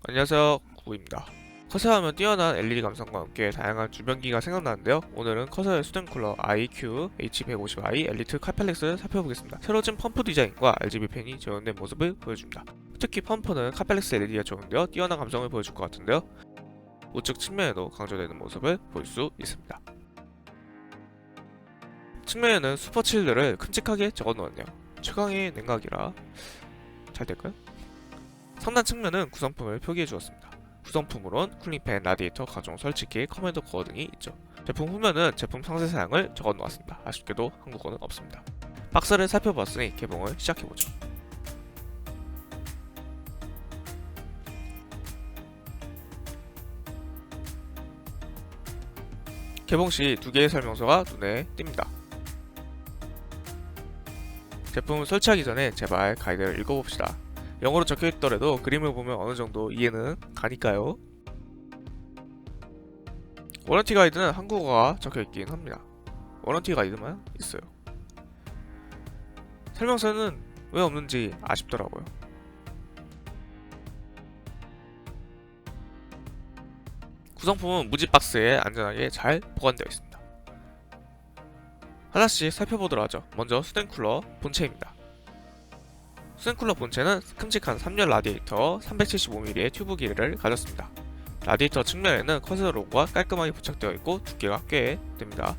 안녕하세요, 구구입니다. 커세어하면 뛰어난 LED 감성과 함께 다양한 주변기가 생각나는데요. 오늘은 커세어의 수댕쿨러 IQ H150i 엘리트 카펠렉스를 살펴보겠습니다. 새로진 펌프 디자인과 RGB 팬이 재현된 모습을 보여줍니다. 특히 펌프는 카펠렉스 LED가 좋은데요, 뛰어난 감성을 보여줄 것 같은데요. 우측 측면에도 강조되는 모습을 볼 수 있습니다. 측면에는 슈퍼칠드를 큼직하게 적어놓았네요. 최강의 냉각이라 잘 될까요? 상단 측면은 구성품을 표기해 주었습니다. 구성품으론 쿨링팬, 라디에이터, 가정 설치기, 커맨드 코어 등이 있죠. 제품 후면은 제품 상세 사양을 적어 놓았습니다. 아쉽게도 한국어는 없습니다. 박스를 살펴봤으니 개봉을 시작해보죠. 개봉 시 두 개의 설명서가 눈에 띕니다. 제품을 설치하기 전에 제발 가이드를 읽어봅시다. 영어로 적혀있더라도 그림을 보면 어느정도 이해는 가니까요. 워런티 가이드는 한국어가 적혀있긴 합니다. 워런티 가이드만 있어요. 설명서는 왜 없는지 아쉽더라고요. 구성품은 무지 박스에 안전하게 잘 보관되어 있습니다. 하나씩 살펴보도록 하죠. 먼저 수댕쿨러 본체입니다. 수댕쿨러 본체는 큼직한 3열 라디에이터 375mm의 튜브 길이를 가졌습니다. 라디에이터 측면에는 커세어 로고가 깔끔하게 부착되어 있고 두께가 꽤 됩니다.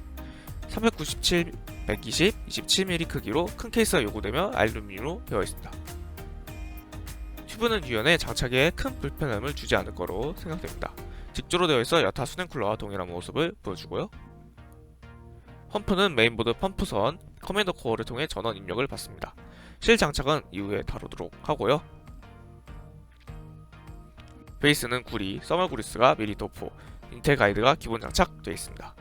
397, 120, 27mm 크기로 큰 케이스가 요구되며 알루미늄으로 되어 있습니다. 튜브는 유연해 장착에 큰 불편함을 주지 않을 거로 생각됩니다. 직조로 되어 있어 여타 수냉쿨러와 동일한 모습을 보여주고요. 펌프는 메인보드 펌프선, 커맨더 코어를 통해 전원 입력을 받습니다. 실 장착은 이후에 다루도록 하고요. 베이스는 구리, 써멀 구리스가 미리 도포, 인텔 가이드가 기본 장착되어 있습니다.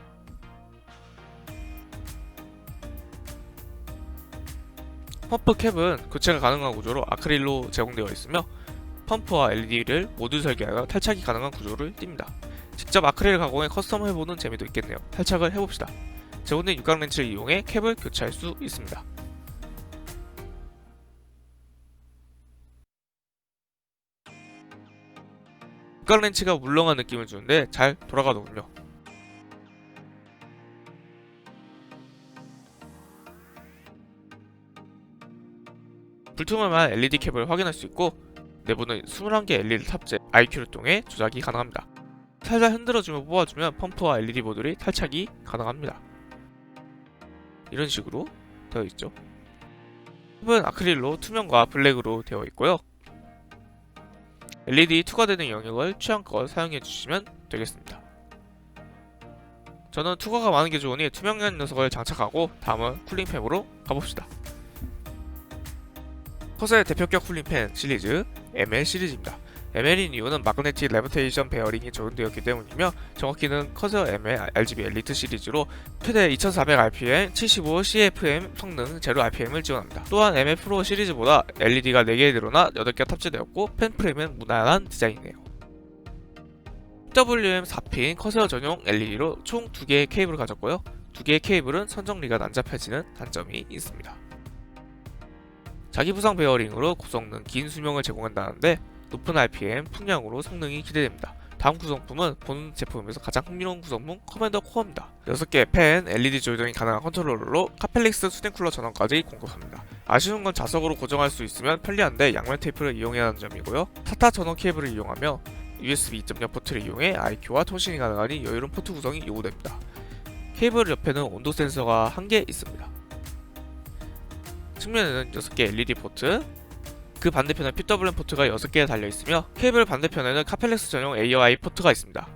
펌프 캡은 교체가 가능한 구조로 아크릴로 제공되어 있으며 펌프와 LED를 모두 설계하여 탈착이 가능한 구조를 띱니다. 직접 아크릴 가공에 커스텀 해보는 재미도 있겠네요. 탈착을 해봅시다. 제공된 육각 렌치를 이용해 캡을 교체할 수 있습니다. 육각 렌치가 물렁한 느낌을 주는데 잘 돌아가더군요. 불투명한 LED 캡을 확인할 수 있고 내부는 21개 LED 탑재 IQ를 통해 조작이 가능합니다. 살살 흔들어주며 뽑아주면 펌프와 LED 모듈이 탈착이 가능합니다. 이런 식으로 되어 있죠. 캡은 아크릴로 투명과 블랙으로 되어 있고요. LED 투과되는 영역을 취향껏 사용해 주시면 되겠습니다. 저는 투과가 많은 게 좋으니 투명한 녀석을 장착하고 다음은 쿨링팬으로 가봅시다. 커세어의 대표격 쿨링팬 시리즈 ML 시리즈입니다. ML인 이유는 마그네틱 레비테이션 베어링이 적용되었기 때문이며 정확히는 커세어 ML RGB 엘리트 시리즈로 최대 2400rpm, 75 CFM 성능, 0rpm을 지원합니다. 또한 ML 프로 시리즈보다 LED가 4개 늘어나 8개 탑재되었고 팬 프레임은 무난한 디자인이네요. PWM 4핀 커세어 전용 LED로 총 2개의 케이블을 가졌고요. 2개의 케이블은 선정리가 난잡해지는 단점이 있습니다. 자기부상 베어링으로 고성능 긴 수명을 제공한다는데 높은 RPM, 풍량으로 성능이 기대됩니다. 다음 구성품은 본 제품에서 가장 흥미로운 구성품 커맨더 코어입니다. 6개의 팬, LED 조정이 가능한 컨트롤러로 카펠릭스 수냉쿨러 전원까지 공급합니다. 아쉬운 건 자석으로 고정할 수 있으면 편리한데 양면 테이프를 이용해야 하는 점이고요. SATA 전원 케이블을 이용하며 USB 2.0 포트를 이용해 IQ와 통신이 가능하니 여유로운 포트 구성이 요구됩니다. 케이블 옆에는 온도 센서가 1개 있습니다. 측면에는 6개 LED 포트, 그 반대편에 PWM 포트가 6개가 달려있으며 케이블 반대편에는 카펠렉스 전용 AOI 포트가 있습니다.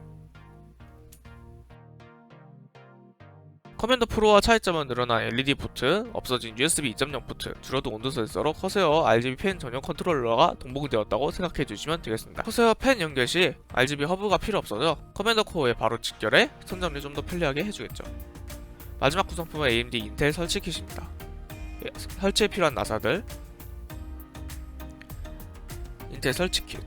커맨더 프로와 차이점은 늘어난 LED 포트, 없어진 USB 2.0 포트, 줄어든 온도 센서로 커세어 RGB 팬 전용 컨트롤러가 동봉되었다고 생각해주시면 되겠습니다. 커세어 팬 연결 시 RGB 허브가 필요 없어져 커맨더 코어에 바로 직결해 선점을 좀 더 편리하게 해주겠죠. 마지막 구성품은 AMD 인텔 설치 킷입니다. 설치에 필요한 나사들, 인텔 설치 킷,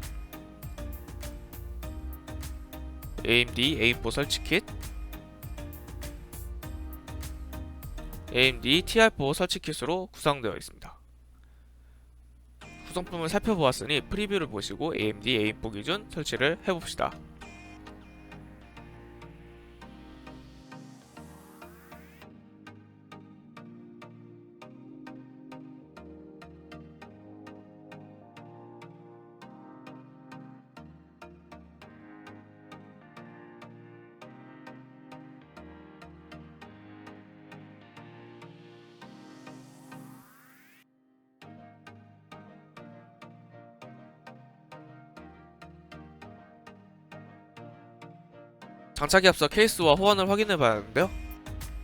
AMD A4 설치 킷, AMD TR4 설치 킷으로 구성되어 있습니다. 구성품을 살펴보았으니 프리뷰를 보시고 AMD A4 기준 설치를 해봅시다. 장착에 앞서 케이스와 호환을 확인해봐야 하는데요.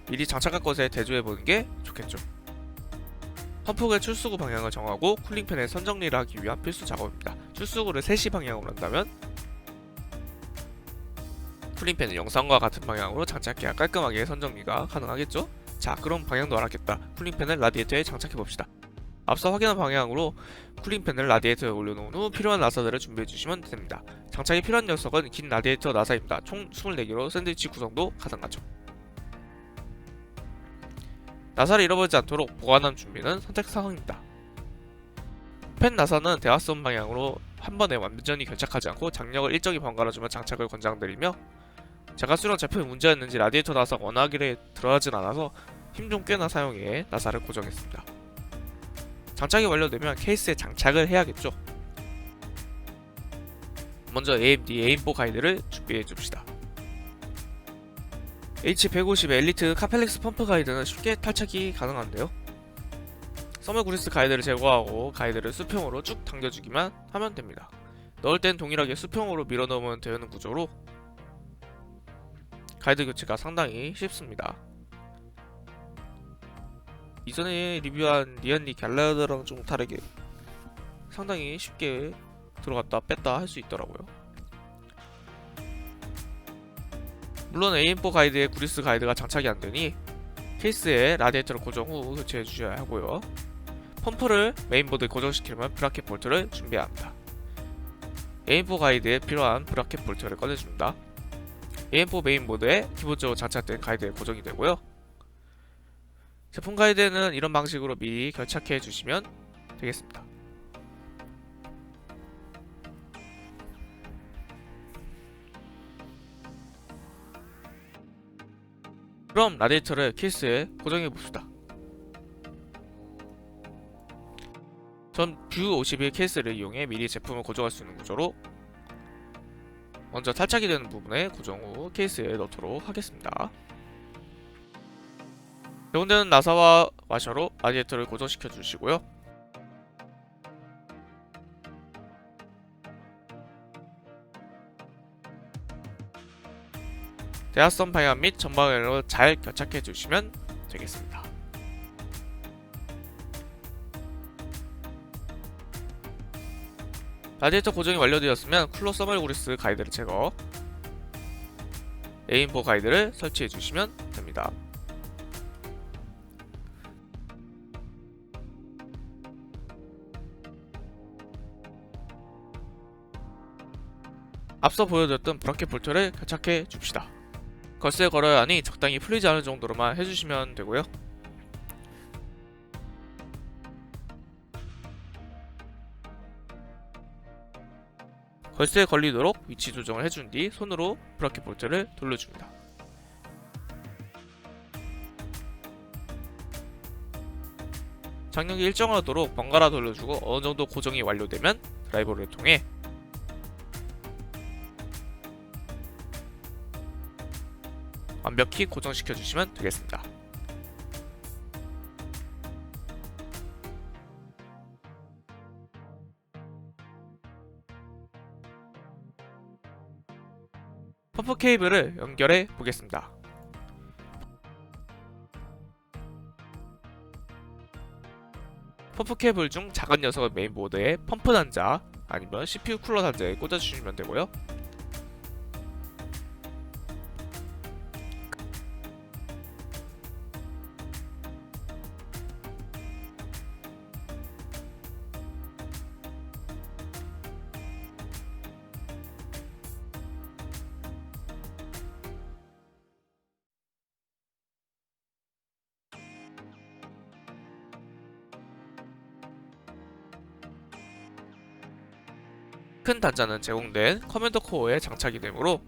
미리 장착할 것에 대조해보는 게 좋겠죠. 펌프의 출수구 방향을 정하고 쿨링팬의 선정리를 하기 위한 필수 작업입니다. 출수구를 3시 방향으로 한다면 쿨링팬은 영상과 같은 방향으로 장착해야 깔끔하게 선정리가 가능하겠죠? 자, 그럼 방향도 알았겠다. 쿨링팬을 라디에이터에 장착해봅시다. 앞서 확인한 방향으로 쿨링팬을 라디에이터에 올려놓은 후 필요한 나사들을 준비해주시면 됩니다. 장착이 필요한 녀석은 긴 라디에이터 나사입니다. 총 24개로 샌드위치 구성도 가능하죠. 나사를 잃어버리지 않도록 보관함 준비는 선택사항입니다. 팬 나사는 대각선 방향으로 한 번에 완전히 결착하지 않고 장력을 일정히 번갈아주며 장착을 권장드리며 제가 쓰던 제품이 문제였는지 라디에이터 나사가 워낙에 들어가진 않아서 힘 좀 꽤나 사용해 나사를 고정했습니다. 장착이 완료되면 케이스에 장착을 해야겠죠. 먼저 AMD A4 가이드를 준비해줍시다. H150 엘리트 카펠렉스 펌프 가이드는 쉽게 탈착이 가능한데요. 써멀 그리스 가이드를 제거하고 가이드를 수평으로 쭉 당겨주기만 하면 됩니다. 넣을 땐 동일하게 수평으로 밀어넣으면 되는 구조로 가이드 교체가 상당히 쉽습니다. 이전에 리뷰한 리안리 갤라드랑 좀 다르게 상당히 쉽게 들어갔다 뺐다 할 수 있더라고요. 물론 AM4 가이드에 구리스 가이드가 장착이 안되니 케이스에 라디에이터를 고정 후 교체해 주셔야 하고요. 펌프를 메인보드에 고정시키려면 브라켓 볼트를 준비해야 합니다. AM4 가이드에 필요한 브라켓 볼트를 꺼내줍니다. AM4 메인보드에 기본적으로 장착된 가이드에 고정이 되고요. 제품 가이드에는 이런 방식으로 미리 결착해 주시면 되겠습니다. 그럼 라디에이터를 케이스에 고정해 봅시다. 전 뷰 51 케이스를 이용해 미리 제품을 고정할 수 있는 구조로 먼저 탈착이 되는 부분에 고정 후 케이스에 넣도록 하겠습니다. 제공되는 나사와 와셔로 라디에이터를 고정시켜 주시고요. 대각선 방향 및 전방향으로 잘 결착해 주시면 되겠습니다. 라디에이터 고정이 완료되었으면 쿨러 써멀 그리스 가이드를 제거, AM4 가이드를 설치해 주시면 됩니다. 앞서 보여드렸던 브라켓 볼트를 결착해 줍시다. 걸쇠에 걸어야 하니 적당히 풀리지 않을 정도로만 해주시면 되고요. 걸쇠에 걸리도록 위치 조정을 해준 뒤 손으로 브라켓 볼트를 돌려줍니다. 장력이 일정하도록 번갈아 돌려주고 어느정도 고정이 완료되면 드라이버를 통해 완벽히 고정시켜 주시면 되겠습니다. 펌프 케이블을 연결해 보겠습니다. 펌프 케이블 중 작은 녀석을 메인보드에 펌프 단자 아니면 CPU 쿨러 단자에 꽂아주시면 되고요. 큰 단자는 제공된 커맨더 코어에 장착이 되므로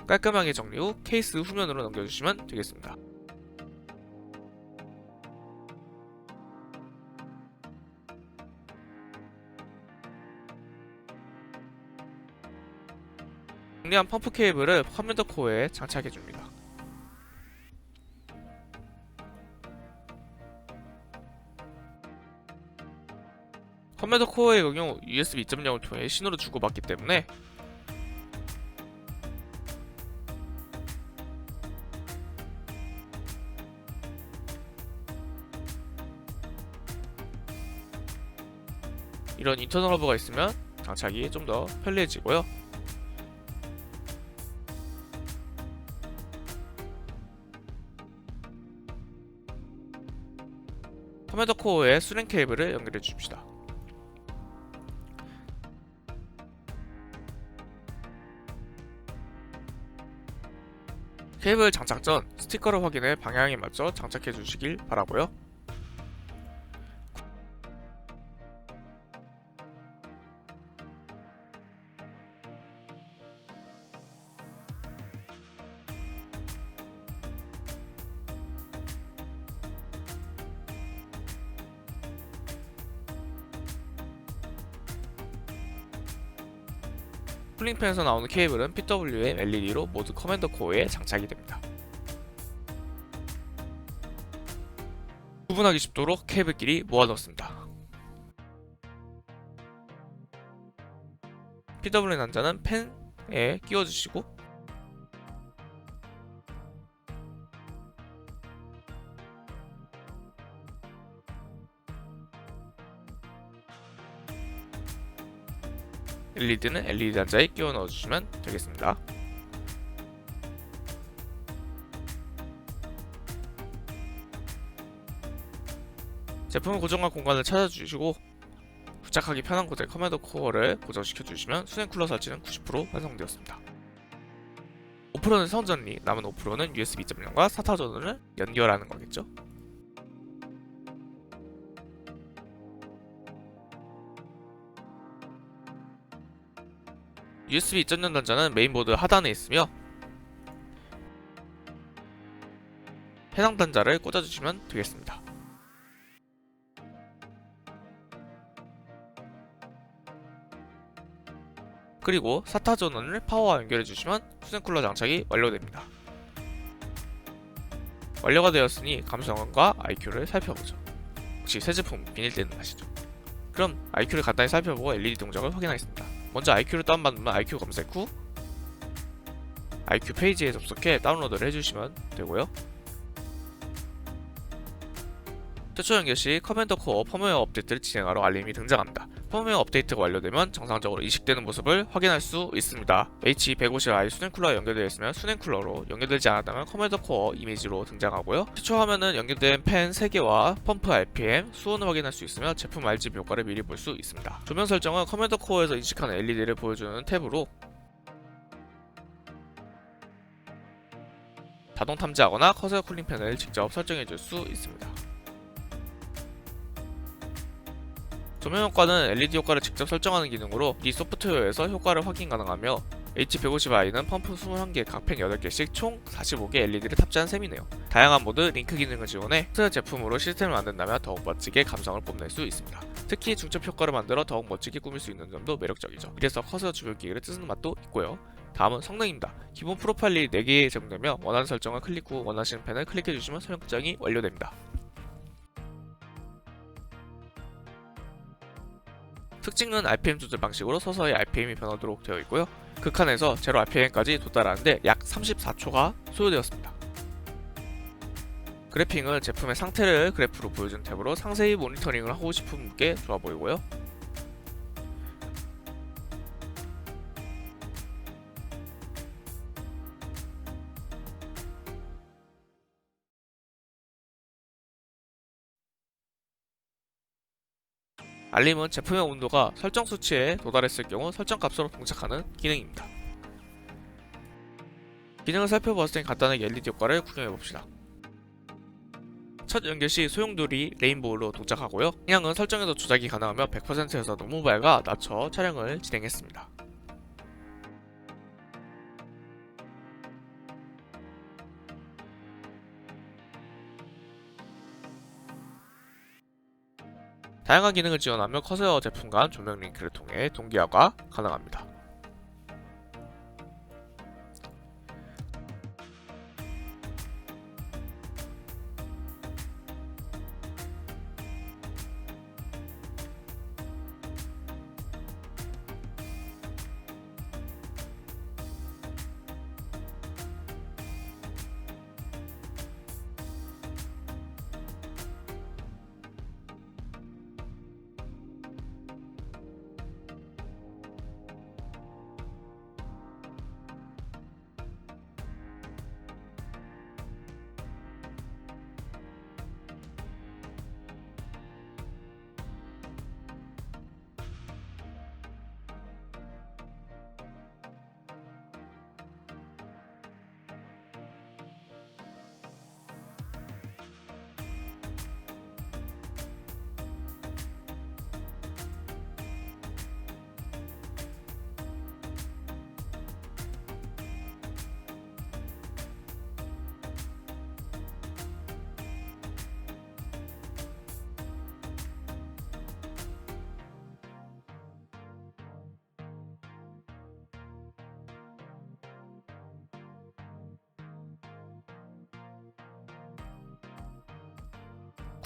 깔끔하게 정리 후 케이스 후면으로 넘겨주시면 되겠습니다. 정리한 펌프 케이블을 커맨더 코어에 장착해줍니다. 커맨더 코어의 경우 USB 2.0을 통해 신호를 주고받기 때문에 이런 인터널 허브가 있으면 장착이 좀 더 편리해지고요. 커맨더 코어에 수냉 케이블을 연결해 줍시다. 케이블 장착 전 스티커를 확인해 방향에 맞춰 장착해 주시길 바라고요. 쿨링팬에서 나오는 케이블은 PWM LED로 모두 커맨더 코어에 장착이 됩니다. 구분하기 쉽도록 케이블끼리 모아놓습니다. PWM 단자는 팬에 끼워주시고 LED는 LED 단자에 끼워 넣어주시면 되겠습니다. 제품을 고정할 공간을 찾아주시고 부착하기 편한 곳에 커맨더 코어를 고정시켜주시면 수냉 쿨러 설치는 90% 완성되었습니다. 5%는 선전리, 남은 5%는 USB 2.0과 SATA 전원을 연결하는 거겠죠. USB 2.0 단자는 메인보드 하단에 있으며 해당 단자를 꽂아주시면 되겠습니다. 그리고 SATA 전원을 파워와 연결해주시면 수냉쿨러 장착이 완료됩니다. 완료가 되었으니 감성원과 IQ를 살펴보죠. 혹시 새 제품 비닐때는 아시죠? 그럼 IQ를 간단히 살펴보고 LED 동작을 확인하겠습니다. 먼저 IQ를 다운받으면 IQ 검색 후 IQ 페이지에 접속해 다운로드를 해주시면 되고요. 최초 연결 시 커맨더 코어 펌웨어 업데이트를 진행하러 알림이 등장합니다. 펌웨어 업데이트가 완료되면 정상적으로 이식되는 모습을 확인할 수 있습니다. H150i 수냉쿨러와 연결되어 있으면 수냉쿨러로, 연결되지 않았다면 커맨더 코어 이미지로 등장하고요. 최초 화면은 연결된 팬 3개와 펌프 RPM, 수온을 확인할 수 있으며 제품 RGB 효과를 미리 볼 수 있습니다. 조명 설정은 커맨더 코어에서 인식하는 LED를 보여주는 탭으로 자동 탐지하거나 커서 쿨링 팬을 직접 설정해 줄 수 있습니다. 조명 효과는 LED 효과를 직접 설정하는 기능으로 이 소프트웨어에서 효과를 확인 가능하며 H150i는 펌프 21개, 각 팬 8개씩 총 45개 LED를 탑재한 셈이네요. 다양한 모드, 링크 기능을 지원해 새 제품으로 시스템을 만든다면 더욱 멋지게 감성을 뽐낼 수 있습니다. 특히 중첩 효과를 만들어 더욱 멋지게 꾸밀 수 있는 점도 매력적이죠. 이래서 커서 주변기기를 뜨는 맛도 있고요. 다음은 성능입니다. 기본 프로파일이 4개 제공되며 원하는 설정을 클릭 후 원하시는 펜을 클릭해주시면 설정이 완료됩니다. 특징은 RPM 조절 방식으로 서서히 RPM이 변하도록 되어 있고요. 극한에서 0 RPM까지 도달하는데 약 34초가 소요되었습니다. 그래픽은 제품의 상태를 그래프로 보여준 탭으로 상세히 모니터링을 하고 싶은 분께 좋아 보이고요. 알림은 제품의 온도가 설정 수치에 도달했을 경우 설정 값으로 동작하는 기능입니다. 기능을 살펴보았으니 간단하게 LED 효과를 구경해봅시다. 첫 연결 시 소용돌이 레인보우로 동작하고요. 방향은 설정에서 조작이 가능하며 100%에서 너무 밝아 낮춰 촬영을 진행했습니다. 다양한 기능을 지원하며 커세어 제품 간 조명 링크를 통해 동기화가 가능합니다.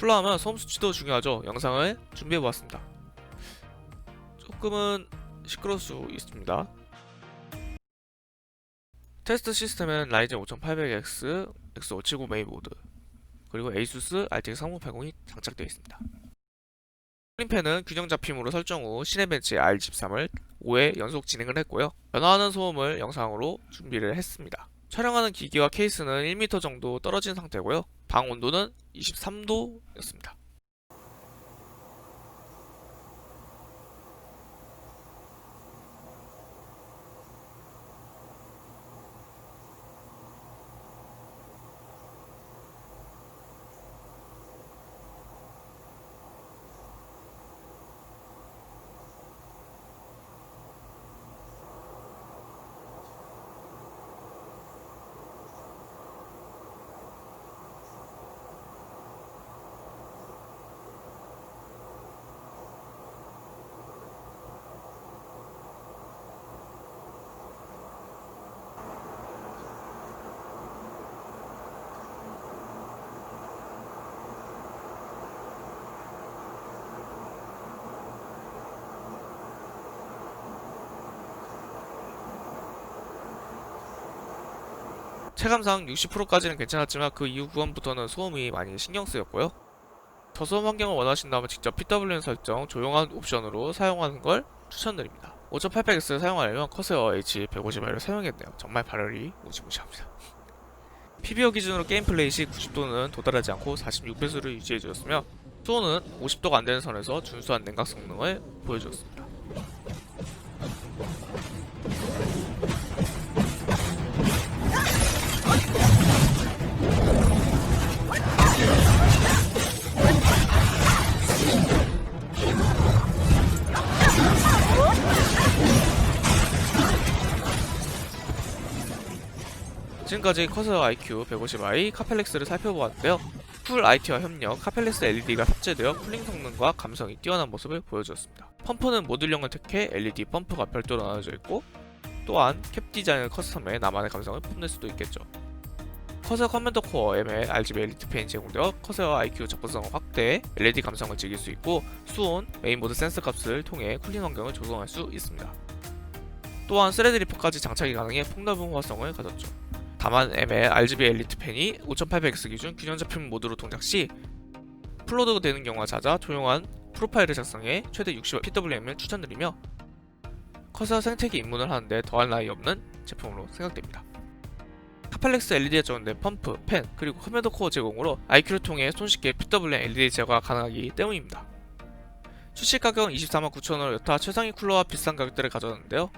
쿨러하면 소음 수치도 중요하죠. 영상을 준비해보았습니다. 조금은 시끄러울 수 있습니다. 테스트 시스템은 라이젠 5800X, X579 메인보드, 그리고 ASUS RTX 3080이 장착되어 있습니다. 스크린팬은 균형 잡힘으로 설정 후 시네벤치 R23을 5회 연속 진행을 했고요. 변화하는 소음을 영상으로 준비를 했습니다. 촬영하는 기기와 케이스는 1m 정도 떨어진 상태고요. 방 온도는 23도였습니다. 체감상 60%까지는 괜찮았지만 그 이후 구간부터는 소음이 많이 신경 쓰였고요. 저소음 환경을 원하신다면 직접 PWM 설정 조용한 옵션으로 사용하는 걸 추천드립니다. 5800X 사용하려면 커세어 H150I를 사용했네요. 정말 발열이 무시무시합니다. PBO 기준으로 게임 플레이 시 90도는 도달하지 않고 46배수를 유지해주었으며 수온은 50도가 안되는 선에서 준수한 냉각 성능을 보여주었습니다. 지금까지 커세어 IQ 150i 카펠렉스를 살펴보았는데요. 풀 IT와 협력, 카펠렉스 LED가 탑재되어 쿨링 성능과 감성이 뛰어난 모습을 보여주었습니다. 펌프는 모듈형을 택해 LED 펌프가 별도로 나눠져 있고, 또한 캡 디자인을 커스텀해 나만의 감성을 뽐낼 수도 있겠죠. 커세어 커맨더 코어 M의 RGB 엘리트 펜이 제공되어 커세어 IQ 접근성 확대, LED 감성을 즐길 수 있고 수온, 메인보드 센서 값을 통해 쿨링 환경을 조성할 수 있습니다. 또한 스레드리퍼까지 장착이 가능해 폭넓은 호화성을 가졌죠. 다만 M의 RGB 엘리트 펜이 5800X 기준 균형 잡힘 모드로 동작 시 플로드 되는 경우가 잦아 조용한 프로파일을 작성해 최대 60 PWM을 추천드리며 커세어 생태계 입문을 하는데 더할 나위 없는 제품으로 생각됩니다. 카펠렉스 LED에 적용된 펌프, 펜, 그리고 커맨더 코어 제공으로 IQ를 통해 손쉽게 PWM LED 제거가 가능하기 때문입니다. 출시 가격은 249,000원으로 여타 최상위 쿨러와 비싼 가격대를 가져왔는데요.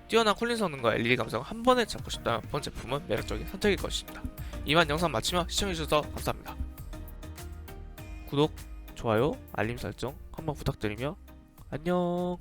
뛰어난 쿨링 성능과 LED 감성을 한 번에 잡고 싶다면 본 제품은 매력적인 선택일 것입니다. 이만 영상 마치며 시청해주셔서 감사합니다. 구독, 좋아요, 알림 설정 한번 부탁드리며 안녕.